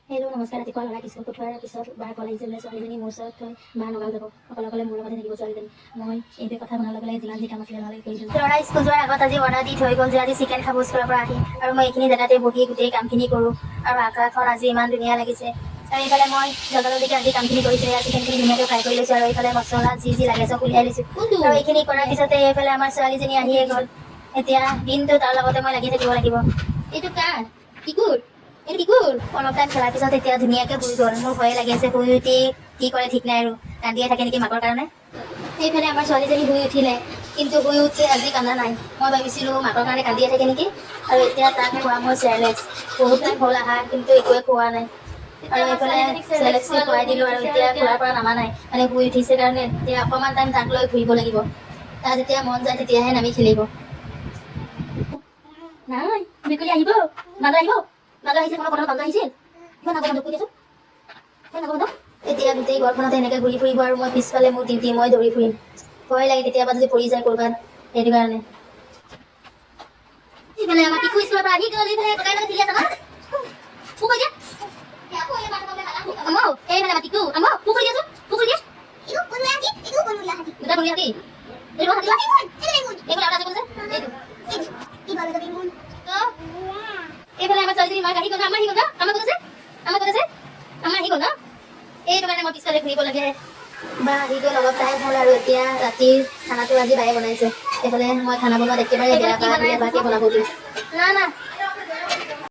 Hello नमस्कार। रातिपुৱা ল'ৰাক school পঠোৱাৰ পিছত বাৰ কল আহিছে বোলে ছোৱালীজনী মোৰ ওচৰত থৈ মা নগাঁও যাব, অকলে অকলে মোৰ লগতে থাকিব ছোৱালীজনী। মই এইটো কথা মনৰ লগে লগে যিমান যি কাম আছিলে ভালকৈ কৰি দিলোঁ। ল'ৰা স্কুল যোৱাৰ আগত আজি অৰ্ডাৰ দি থৈ গ'ল যে আজি চিকেন খাব স্কুলৰ পৰা আহি, আৰু মই এইখিনি জেগাতে বহি গোটেই কামখিনি কৰোঁ। আৰু আকাশখন আজি ইমান ধুনীয়া লাগিছে। আৰু এইফালে মই জলদিকে আজি কামখিনি কৰিছোঁ, এয়া চিকেনখিনি ধুনীয়াকৈ ফ্ৰাই কৰি লৈছোঁ, আৰু এইফালে মছলা যি লাগে চব উলিয়াই লৈছোঁ। আৰু এইখিনি কৰাৰ পিছতে এইফালে আমাৰ ছোৱালীজনী আহিয়ে গ'ল। এতিয়া দিনটো তাৰ লগতে মই লাগি থাকিব লাগিব। এইটো কাৰ টিকুৰ? অলপ টাইম খেলাৰ পিছত এতিয়া ধুনীয়াকৈ শুই গ'ল। মোৰ ভয়ে লাগি আছে, শুই উঠি কি কৰে ঠিক নাই, আৰু কান্দিয়ে থাকে নেকি মাকৰ কাৰণে। সেইফালে আমাৰ ছোৱালীজনী শুই উঠিলে, কিন্তু শুই উঠি আজি কান্দা নাই। মই ভাবিছিলোঁ মাকৰ কাৰণে কান্দিয়ে থাকে নেকি, আৰু এতিয়া তাক খোৱাম মই চেৰেলেক্স। বহুত টাইম হ'ল আহা, কিন্তু একোৱে খোৱা নাই। আৰু এইফালে চেৰেলেক্সটো খুৱাই দিলোঁ, আৰু এতিয়া খোৱাৰ পৰা নামা নাই। মানে শুই উঠিছে কাৰণে এতিয়া অকণমান টাইম তাক লৈ ঘূৰিব লাগিব। তাৰ যেতিয়া মন যায় তেতিয়াহে নামি খেলিব। নাই মেকুৰী আহিব, বান্দৰ আহিব। বান্দৰ আহিছে, কোনো কথা বান্দৰ আহিছিল। ইমান আগত বান্দৰ কৈ দিছোঁ, এতিয়া গোটেই ঘৰখনতে এনেকৈ ঘূৰি ফুৰিব, আৰু মই পিছফালে মোৰ ডিউটি মই দৌৰি ফুৰিম। ভয় লাগে কেতিয়াবা যদি পৰি যায় ক'ৰবাত, সেইটো কাৰণে। এইফালে আমাৰ টিকু স্কুলৰ পৰা আহি গ'ল। এইফালে ককাই লগত খেলি আছে ন? পু কৰি দিয়া। এইফালে আমাৰ টিকু পু কৰি দিয়াচোন, পু কৰি দিয়া। দুটা বনুৰীয়া হাতী। এইটো হাতী এইফালে আৰু আছে কোন যে এইফালে আমাৰ ছোৱালীজনী মাক আহি গ'ল, আমাৰ আহি গ'ল ন? আমাৰ ক'ত আছে? আমাৰ আহি গ'ল ন? এইটো কাৰণে মই পিছফালে ঘূৰিব লাগে। বা আহি গ'ল, অলপ টাইম হ'ল, আৰু এতিয়া ৰাতিৰ খানাটো আজি বায়ে বনাইছে। এইফালে মই খানা বনোৱাত একেবাৰে বেয়া পাওঁ, বাকে বনাব দিওঁ। না